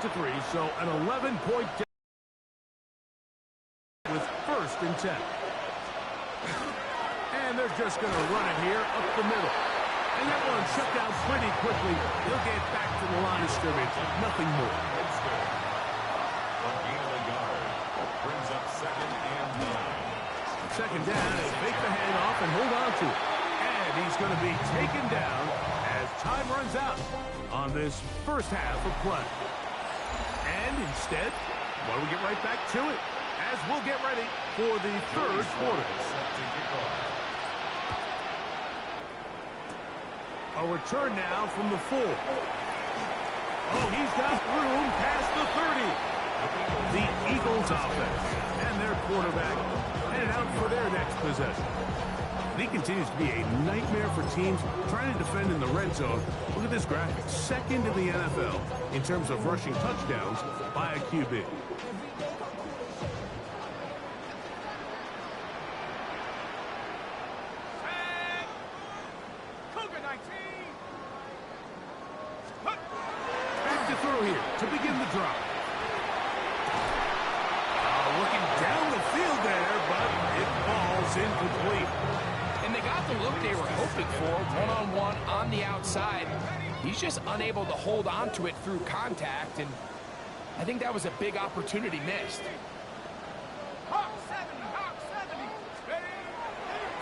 to 3, so an 11-point with 1st and 10. And they're just going to run it here up the middle. And that one shut down pretty quickly. He'll get back to the line of scrimmage. Nothing more. Brings up 2nd and 9. 2nd down, and fake the handoff and hold on to it. And he's going to be taken down as time runs out on this first half of play. And instead, why don't we get right back to it as we'll get ready for the 3rd quarter. A return now from the 4. Oh, he's got room past the 30. The Eagles offense and their quarterback headed out for their next possession. He continues to be a nightmare for teams trying to defend in the red zone. Look at this graphic. 2nd in the NFL in terms of rushing touchdowns by a QB. Back to throw here to begin the drive. Looking down the field there, but it falls incomplete. And they got the look they were hoping for, one-on-one on the outside. He's just unable to hold on to it through contact, and I think that was a big opportunity missed.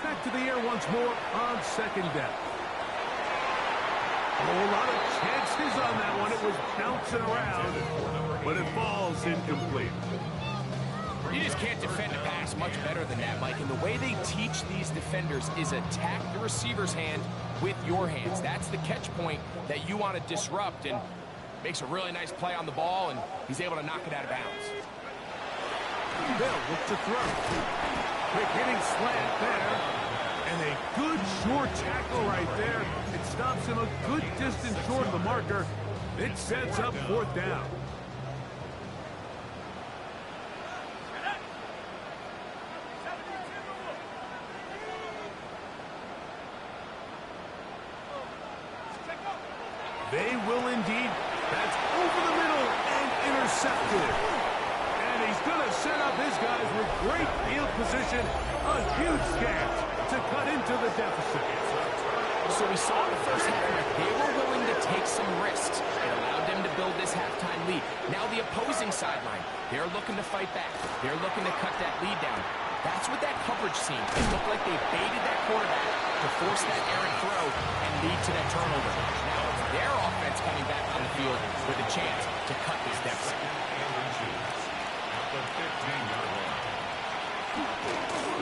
Back to the air once more on 2nd down. A whole lot of chances on that one. It was bouncing around, but it falls incomplete. You just can't defend a pass much better than that, Mike. And the way they teach these defenders is attack the receiver's hand with your hands. That's the catch point that you want to disrupt, and makes a really nice play on the ball, and he's able to knock it out of bounds. Bill with the throw. Quick hitting slant there. And a good short tackle right there. It stops him a good distance short of the marker. It sets up 4th down. They will indeed. That's over the middle and intercepted. And he's going to set up his guys with great field position. A huge scan to cut into the deficit. So we saw in the first half that they were willing to take some risks. It allowed them to build this halftime lead. Now the opposing sideline, they're looking to fight back. They're looking to cut that lead down. That's what that coverage seemed. It looked like they baited that quarterback to force that errant throw and lead to that turnover. Now it's their offense coming back on the field with a chance to cut this deficit.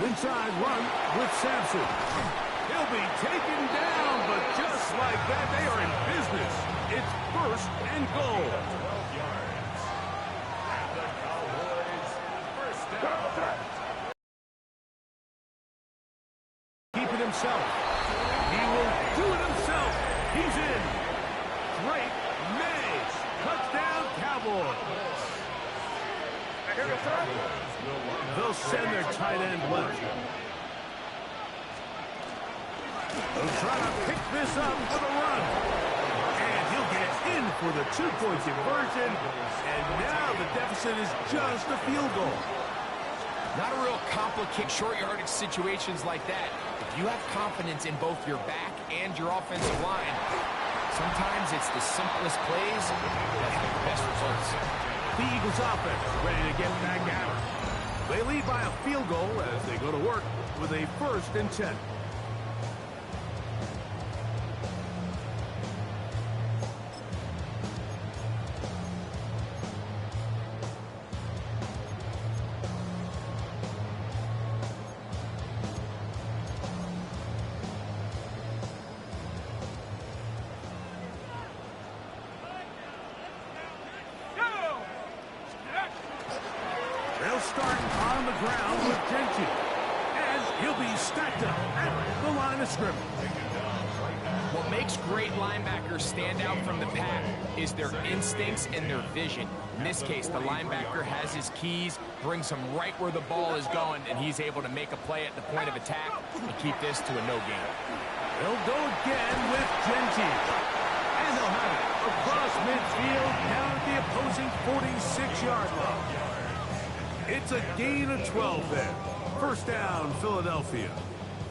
Inside run with Sampson. He'll be taken down, but just like that, they are in business. It's 1st and goal. 12 yards. And the Cowboys, 1st down. Keep it himself. He will do it himself. He's in. Drake Mays. Touchdown, Cowboys. They'll send their tight end left. They'll try to pick this up for the run. And he'll get in for the 2-point conversion. And now the deficit is just a field goal. Not a real complicated short yardage situations like that. If you have confidence in both your back and your offensive line, sometimes it's the simplest plays that have the best results. The Eagles offense ready to get back at it. They lead by a field goal as they go to work with a 1st and 10. They'll start on the ground with Gentry. And he'll be stacked up at the line of scrimmage. What makes great linebackers stand out from the pack is their instincts and their vision. In this case, the linebacker has his keys, brings him right where the ball is going, and he's able to make a play at the point of attack and keep this to a no gain. They'll go again with Gentry. And they'll have it across midfield down at the opposing 26-yard line. It's a gain of 12 there. First down, Philadelphia.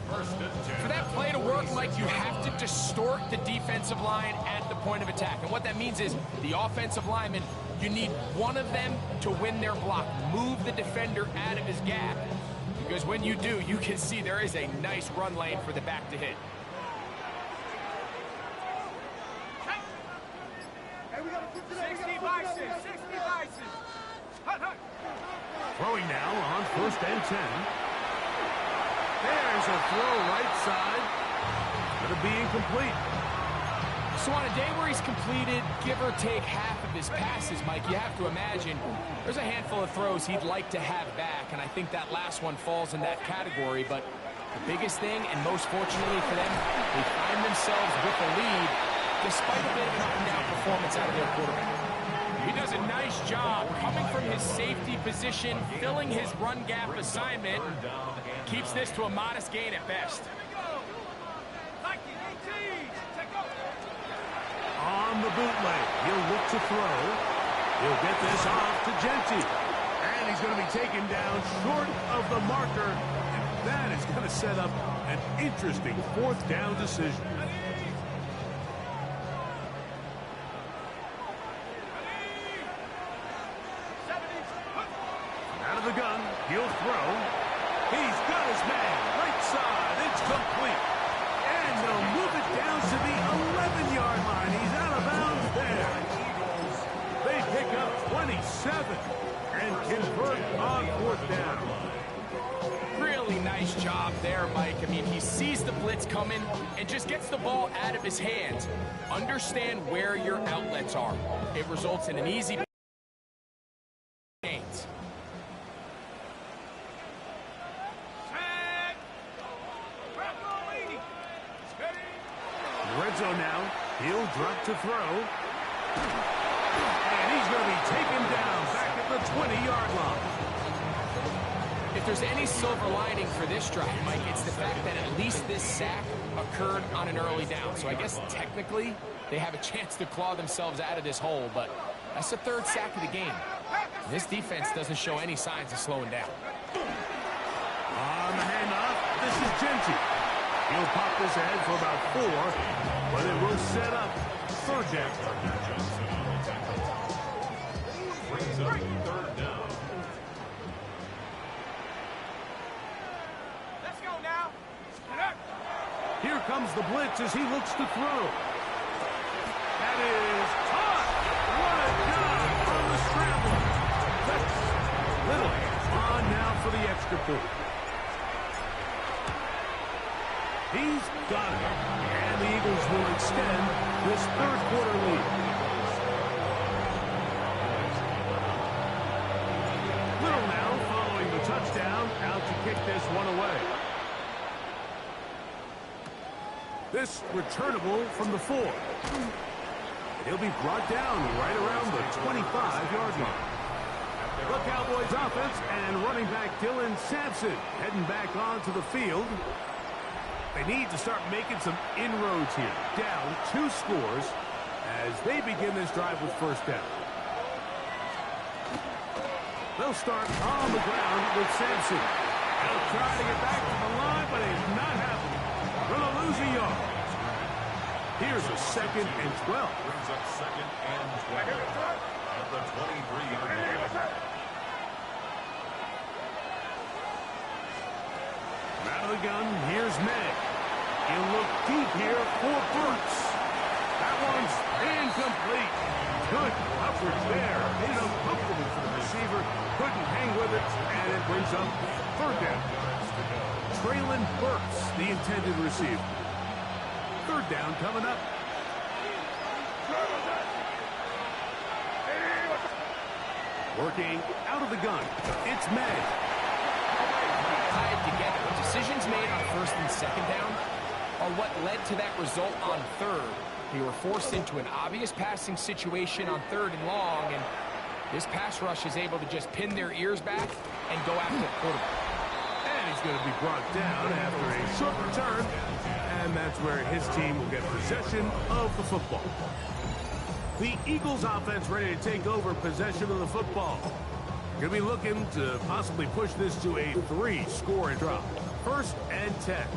For that play to work, Mike, you have to distort the defensive line at the point of attack. And what that means is the offensive lineman, you need one of them to win their block. Move the defender out of his gap. Because when you do, you can see there is a nice run lane for the back to hit. Throwing now on first and 10. There's a throw right side. Going to be incomplete. So on a day where he's completed, give or take half of his passes, Mike, you have to imagine there's a handful of throws he'd like to have back, and I think that last one falls in that category. But the biggest thing, and most fortunately for them, they find themselves with a lead despite a bit of an up-and-down performance out of their quarterback. He does a nice job coming from his safety position, filling his run gap assignment, keeps this to a modest gain at best. On the bootleg, he'll look to throw. He'll get this off to Genty. And he's going to be taken down short of the marker. And that is going to set up an interesting fourth down decision. Out of the gun, he'll throw. He's got his man. Right side, it's complete. And they'll move it down to the 11-yard line. He's out of bounds there. They pick up 27 and convert on fourth down. Really nice job there, Mike. I mean, he sees the blitz coming and just gets the ball out of his hands. Understand where your outlets are. It results in an easy gains. Red zone now. He'll drop to throw. And he's going to be taken down back at the 20-yard line. If there's any silver lining for this drive, Mike, it's the fact that at least this sack occurred on an early down. So I guess technically they have a chance to claw themselves out of this hole, but that's the third sack of the game. This defense doesn't show any signs of slowing down. On the handoff, this is Genty. He'll pop this ahead for about 4, but it will set up third down. Brings up third down. Let's go now. Here comes the blitz as he looks to throw. That is caught. What a job on the scramble. That's Little on now for the extra point. He's got it. And the Eagles will extend this third quarter lead. Little now following the touchdown, out to kick this one away. This returnable from the 4. He'll be brought down right around the 25-yard line. The Cowboys offense and running back Dylan Sampson heading back onto the field. They need to start making some inroads here. Down 2 scores as they begin this drive with first down. They'll start on the ground with Sampson. They'll try to get back to the line, but it's not happening. Going to lose a yard. Here's a 2nd and 12. Brings up 2nd and 12 at the 23-yard line. Out of the gun, here's May. He'll look deep here for Brooks. That one's incomplete. Good coverage there. Made it uncomfortable for the receiver. Couldn't hang with it, and it brings up third down. Traylon Burks, the intended receiver. Third down coming up. Working out of the gun. It's May. Tied together. Decisions made on first and second down are what led to that result on third. They were forced into an obvious passing situation on 3rd and long, and this pass rush is able to just pin their ears back and go after the quarterback. And he's going to be brought down after a short return, and that's where his team will get possession of the football. The Eagles offense ready to take over possession of the football. Going to be looking to possibly push this to a 3-score drop. 1st and 10.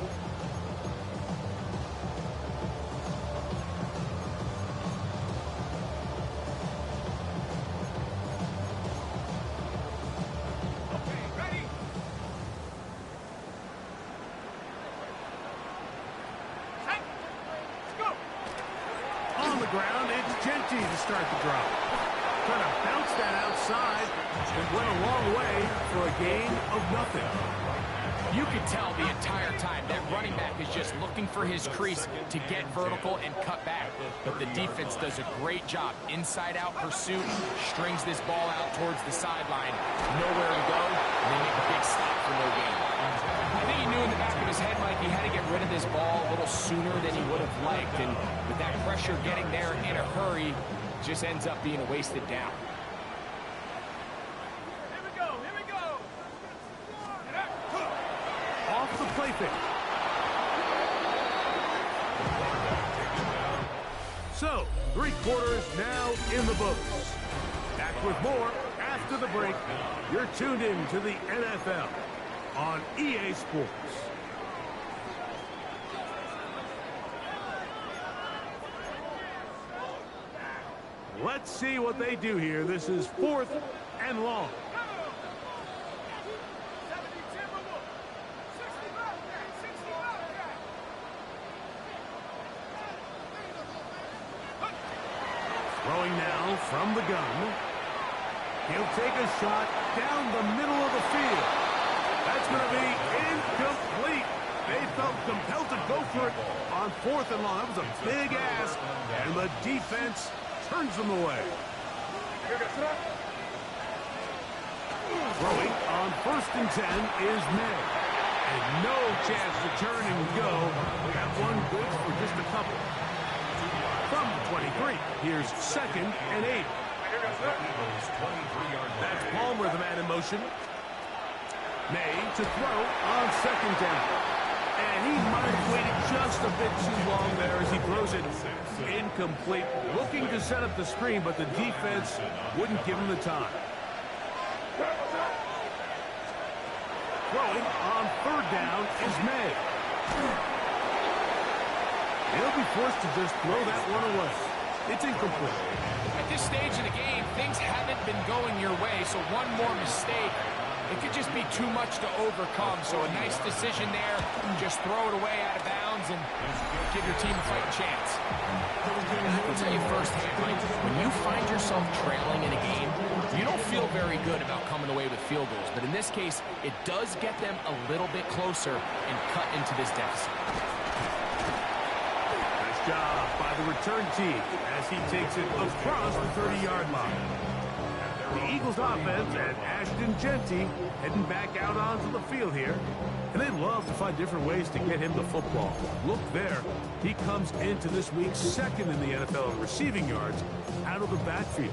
Ground, it's Genty to start the drop. Trying to bounce that outside. It went a long way for a gain of nothing. You could tell the entire time that running back is just looking for his crease to get vertical and cut back. But the defense does a great job. Inside-out pursuit, strings this ball out towards the sideline. Nowhere to go, and they make a big stop for no gain. I think he knew in the back of his head, Mike, he had to get rid of this ball a little sooner than he would have liked. And with that pressure getting there in a hurry, just ends up being a wasted down. Here we go, here we go. Off the play fake. So, 3 quarters now in the books. Back with more after the break. You're tuned in to the NFL on EA Sports. Let's see what they do here. This is 4th and long. Throwing now from the gun. He'll take a shot down the middle of the field. That's going to be incomplete. They felt compelled to go for it on 4th and long. That was a big ask, and the defense turns them away. Throwing on 1st and 10 is May. And no chance to turn and go. That one good for just a couple. From the 23, here's 2nd and 8. That's Palmer, the man in motion. May to throw on 2nd down. And he might have waited just a bit too long there as he throws it incomplete. Looking to set up the screen, but the defense wouldn't give him the time. Throwing on 3rd down is May. He'll be forced to just throw that one away. It's incomplete. At this stage of the game, things haven't been going your way, so one more mistake, it could just be too much to overcome. So a nice decision there. Just throw it away out of bounds and give your team a fighting chance. I'll tell you firsthand, Mike, when you find yourself trailing in a game, you don't feel very good about coming away with field goals. But in this case, it does get them a little bit closer and cut into this deficit. Nice job by the return team as he takes it across the 30-yard line. The Eagles offense and Ashton Genty heading back out onto the field here. And they love to find different ways to get him the football. Look there. He comes into this week 2nd in the NFL in receiving yards out of the backfield.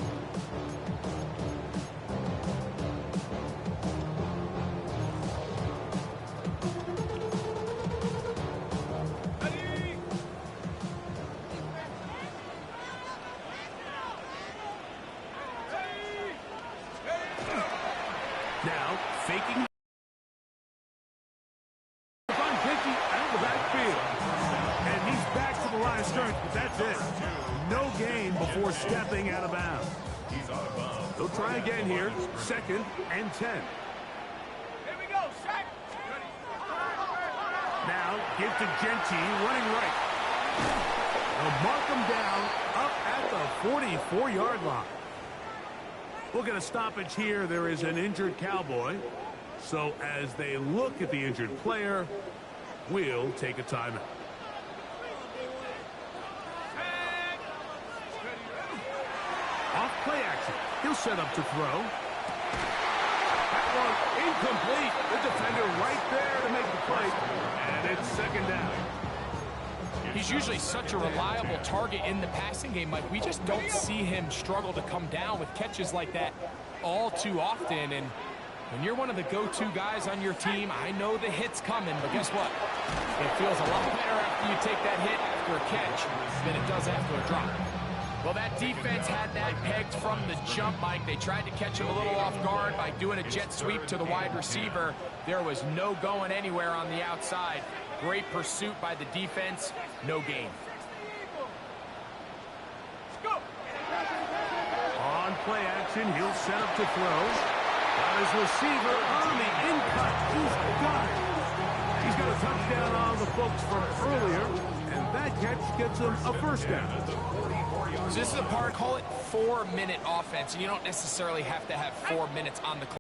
Now, faking on Genty out of the backfield. And he's back to the line of scrimmage, but that's it. No gain before stepping out of bounds. They'll try again here. 2nd and 10. Here we go, set. Now, give to Genty, running right. They'll mark him down up at the 44-yard line. We'll get a stoppage here. There is an injured Cowboy. So as they look at the injured player, we'll take a timeout. Off play action. He'll set up to throw. That one incomplete. The defender right there to make the play. And it's 2nd down. He's usually such a reliable target in the passing game, Mike. We just don't see him struggle to come down with catches like that all too often. And when you're one of the go-to guys on your team, I know the hit's coming, but guess what? It feels a lot better after you take that hit after a catch than it does after a drop. Well, that defense had that pegged from the jump, Mike. They tried to catch him a little off guard by doing a jet sweep to the wide receiver. There was no going anywhere on the outside. Great pursuit by the defense. No gain. On play action, he'll set up to throw. Got his receiver on the in-cut. He's got it. He's got a touchdown on the books from earlier, and that catch gets him a first down. So this is a part, call it 4-minute offense, and you don't necessarily have to have 4 minutes on the clock.